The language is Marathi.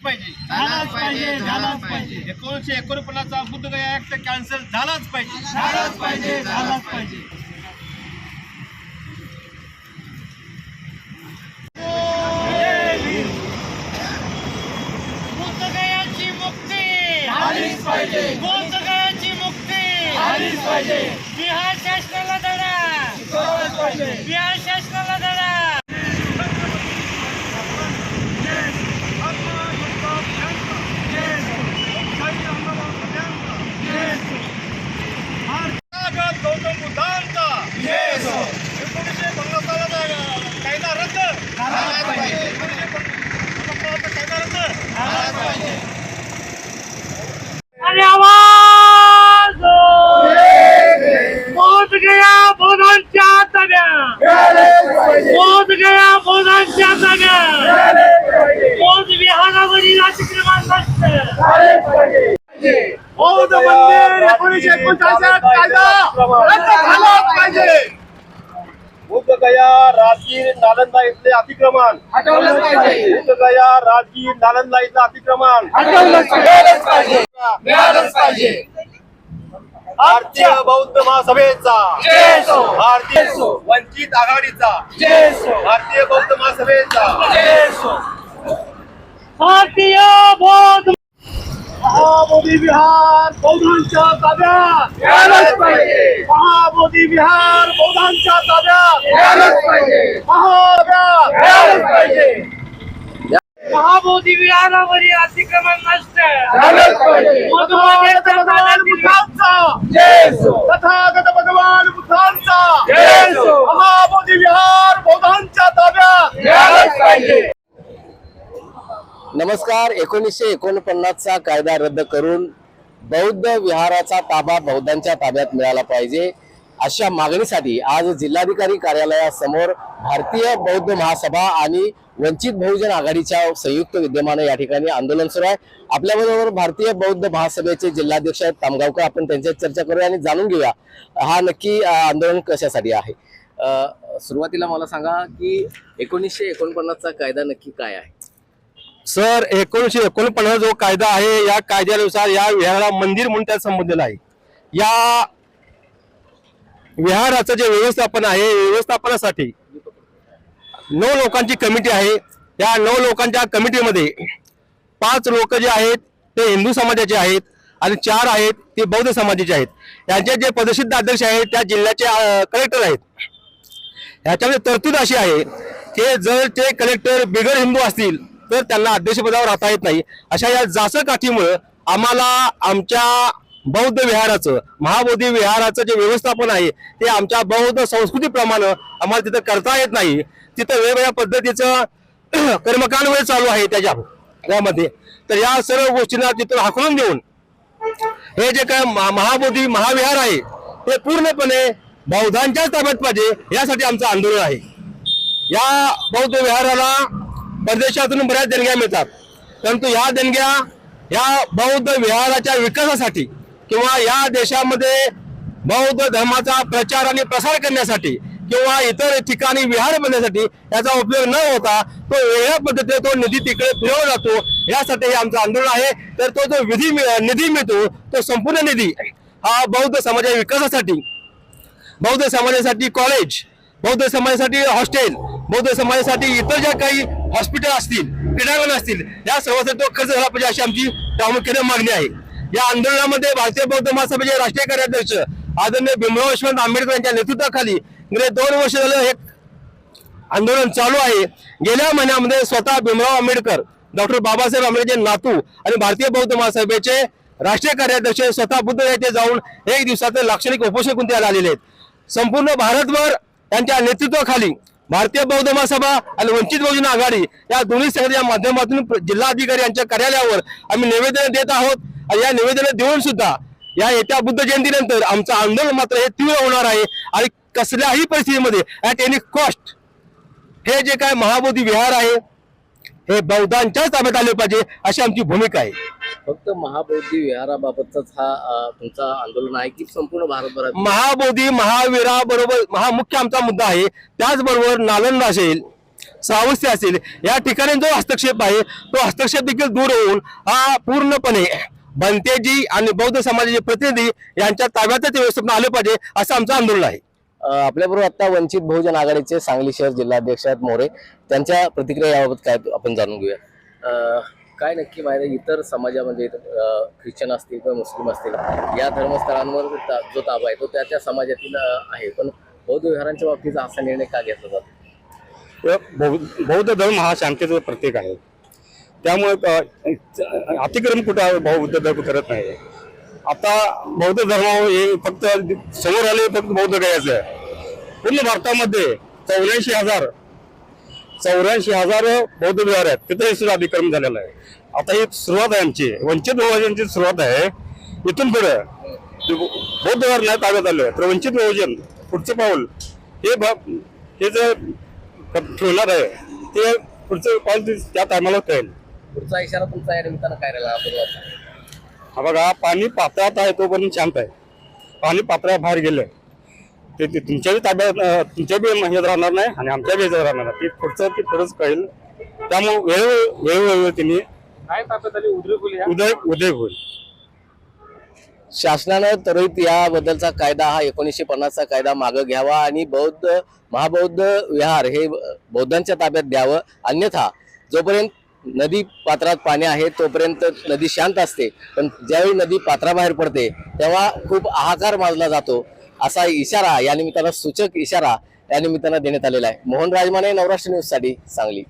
पाहिजे, झालाच पाहिजे, झालाच पाहिजे. 1949चा बुद्धगया ऍक्ट कॅन्सल झालाच पाहिजे, झालाच पाहिजे, झालाच पाहिजे. बुद्धगयाची मुक्ती झालीच पाहिजे, बुद्धगयाची मुक्ती झालीच पाहिजे. बिहार शासनाला धडा, शिकवलंच पाहिजे. बिहार शासनाला धडा. गौतम बुद्धांचा 1950 कायदा रद्द झालाच पाहिजे, 1950 कायदा रद्द. अरे आवाज बुद्धगया बौद्धांच्या ताब्यात, बुद्धगया बौद्धांच्या ताब्यात, बौद्ध विहारावरील अतिक्रमण नष्ट. बौद्ध मंदिर 1949 कायदा रद्द झालाच पाहिजे. बुद्धगया राजगीर नालंदा इथले अतिक्रमण हटवलंच पाहिजे, बुद्धगया राजगीर नालंदा इथलं अतिक्रमण हटवलंच पाहिजे, मिळालंच पाहिजे. भारतीय बौद्ध महासभेचा जय असो, भारतीय वंचित आघाडीचा जय असो, भारतीय बौद्ध महासभेचा जय असो. भारतीय बौद्ध महाबोधी विहार बौद्धांच्या ताब्यात मिळालंच पाहिजे, महाबोधी विहार बौद्धांच्या ताब्यात मिळालंच पाहिजे, मिळालंच पाहिजे. महाबोधी विहारावरील अतिक्रमण नष्ट. झालंच पाहिजे. तथागत भगवान बुद्धांचा जय असो, तथागत भगवान बुद्धांचा जय असो. महाबोधी विहार बौद्धांच्या ताब्यात मिळालंच पाहिजे. नमस्कार. 1949चा कायदा रद्द करून बौद्ध विहाराचा ताबा बौद्धांच्या ताब्यात मिळाला पाहिजे अशा मागणीसाठी आज जिल्हाधिकारी कार्यालयासमोर भारतीय बौद्ध महासभा आणि वंचित बहुजन आघाडीच्या संयुक्त विद्यमाने या ठिकाणी आंदोलन सुरू आहे. आपल्याबरोबर भारतीय बौद्ध महासभेचे जिल्हाध्यक्ष आहेत तामगावकर. आपण त्यांच्याशी चर्चा करूया आणि जाणून घेऊया हा नक्की आंदोलन कशासाठी आहे. सुरुवातीला मला सांगा की 1949चा कायदा नक्की काय आहे. सर, 1949 जो कायदा आहे या कायद्यानुसार या विहाराला मंदिर म्हणून त्यात संबोधलेलं आहे. या विहाराचं जे व्यवस्थापन आहे व्यवस्थापनासाठी 9 लोकांची कमिटी आहे. या 9 लोकांच्या कमिटीमध्ये 5 लोक जे आहेत ते हिंदू समाजाचे आहेत आणि 4 आहेत ते बौद्ध समाजाचे आहेत. यांचे जे पदसिद्ध अध्यक्ष आहेत त्या जिल्ह्याचे कलेक्टर आहेत. याच्यामध्ये तरतूद अशी आहे की जर ते कलेक्टर बिगर हिंदू असतील तर त्यांना अध्यक्षपदावर राहता येत नाही. अशा या जाचकाठीमुळे आम्हाला आमच्या बौद्ध विहाराचं महाबोधी विहाराचं जे व्यवस्थापन आहे ते आमच्या बौद्ध संस्कृतीप्रमाणे आम्हाला तिथं करता येत नाही. तिथं वेगवेगळ्या पद्धतीचं कर्मकांड चालू आहे त्यामध्ये. तर या सर्व गोष्टींना तिथून हाकलून देऊन हे जे काय महाबोधी महाविहार आहे ते पूर्णपणे बौद्धांच्याच ताब्यात पाहिजे यासाठी आमचं आंदोलन आहे. या बौद्ध विहाराला परदेशातून बऱ्याच देणग्या मिळतात, परंतु या देणग्या या बौद्ध विहाराच्या विकासासाठी किंवा या देशामध्ये बौद्ध धर्माचा प्रचार आणि प्रसार करण्यासाठी किंवा इतर ठिकाणी विहार बनण्यासाठी याचा उपयोग न होता तो वेगळ्या पद्धतीने तो निधी तिकडे फिरवला जातो. यासाठी हे आमचं आंदोलन आहे. तर तो जो निधी मिळतो तो संपूर्ण निधी हा बौद्ध समाजाच्या विकासासाठी, बौद्ध समाजासाठी कॉलेज, बौद्ध समाजासाठी हॉस्टेल, बौद्ध समाजासाठी इतर ज्या काही हॉस्पिटल असतील, क्रीडांगण असतील या सर्वांसाठी तो खर्च झाला पाहिजे अशी आमची प्रामुख्याने मागणी आहे. या आंदोलनामध्ये भारतीय बौद्ध महासभेचे राष्ट्रीय कार्याध्यक्ष आदरणीय भीमराव यशवंत आंबेडकर यांच्या नेतृत्वाखाली गेले 2 वर्ष झालं हे आंदोलन चालू आहे. गेल्या महिन्यामध्ये स्वतः भीमराव आंबेडकर, डॉक्टर बाबासाहेब आंबेडकरचे नातू आणि भारतीय बौद्ध महासभेचे राष्ट्रीय कार्याध्यक्ष स्वतः बुद्ध येथे जाऊन 1 दिवसाचे लाक्षणिक उपोषण करून त्याला आलेले आहेत. संपूर्ण भारतभर त्यांच्या नेतृत्वाखाली भारतीय बौद्ध महासभा आणि वंचित बहुजन आघाडी या दोन्ही संघटनेच्या माध्यमातून जिल्हाधिकारी यांच्या कार्यालयावर आम्ही निवेदन देत आहोत. आणि या निवेदन देऊन सुद्धा या येत्या बुद्ध जयंतीनंतर आमचं आंदोलन मात्र हे तीव्र होणार आहे आणि कसल्याही परिस्थितीमध्ये ॲट एनी कॉस्ट हे जे काय महाबोधी विहार आहे हे बौद्धांच्याच ताब्यात आले पाहिजे अशी आमची भूमिका आहे. फक्त महाबोधी विहाराबाबतच हा तुमचा आंदोलन आहे की संपूर्ण भारतभरात. महाबोधी महावीराबरोबर हा मुख्य आमचा मुद्दा आहे. त्याचबरोबर नालंदा असेल, श्रावस्ती असेल या ठिकाणी जो हस्तक्षेप आहे तो हस्तक्षेप देखील दूर होऊन हा पूर्णपणे बनतेजी आणि बौद्ध समाजाचे प्रतिनिधी यांच्या ताब्यातच ते व्यवस्थापन आलं पाहिजे असं आमचं आंदोलन आहे. आपल्याबरोबर आता वंचित बहुजन आघाडीचे सांगली शहर जिल्हाध्यक्ष आहेत मोरे, त्यांच्या प्रतिक्रिया याबाबत काय आपण जाणून घेऊया. काय नक्की माहिती इतर समाजामध्ये ख्रिश्चन असतील किंवा मुस्लिम असतील या धर्मस्थळांवर जो ताबा आहे तो त्या समाजातील आहे, पण बौद्ध विहारांच्या बाबतीत असा निर्णय का घेतला जातो? बौद्ध धर्म हा शांततेचं प्रतीक आहे, त्यामुळे अतिक्रमण कुठं बौद्ध धर्म करत नाही. आता बौद्ध धर्म हे फक्त समोर आले फक्त बौद्ध गायचं पूर्ण भारतामध्ये 84,000 बौद्ध विहार आहेत, तिथे सुद्धा अतिक्रमण झालेलं आहे. आता ही सुरुवात आहे आमची वंचित बहुजनची सुरुवात आहे. इथून पुढे बौद्ध विहार नाही ताब्यात आलं तर वंचित बहुजन पुढचं पाऊल हे जे ठेवणार आहे ते पुढचं पाऊल त्या टायमाला कळेल. पुढचा इशारा तुमचा या निमित्तानं काय राहिला? हा बघा, पाणी पात्रात आहे तोपर्यंत शांत आहे. पाणी पात्रा बाहेर गेलं ते तुमच्याही ताब्यात तुमच्या बी ह्यात राहणार नाही आणि आमच्या बी ह्याच्यात राहणार नाही. ते पुढचं ते खरंच कळेल. त्यामुळे वेळोवेळी त्यांनी काय ताब्यात आली उदय होईल. शासनानं त्वरित याबद्दलचा कायदा हा 1950चा कायदा मागे घ्यावा आणि महाबौद्ध विहार हे बौद्धांच्या ताब्यात द्यावं. अन्यथा जोपर्यंत नदी पात्रात पाणी आहे तोपर्यंत नदी शांत असते, पण ज्यावेळी नदी पात्राबाहेर पडते तेव्हा खूप हाहाकार माजला जातो असा इशारा या निमित्तानं सूचक इशारा या निमित्तानं देण्यात आलेला आहे. मोहन राजमाने, नवराष्ट्र न्यूज साठी सांगली.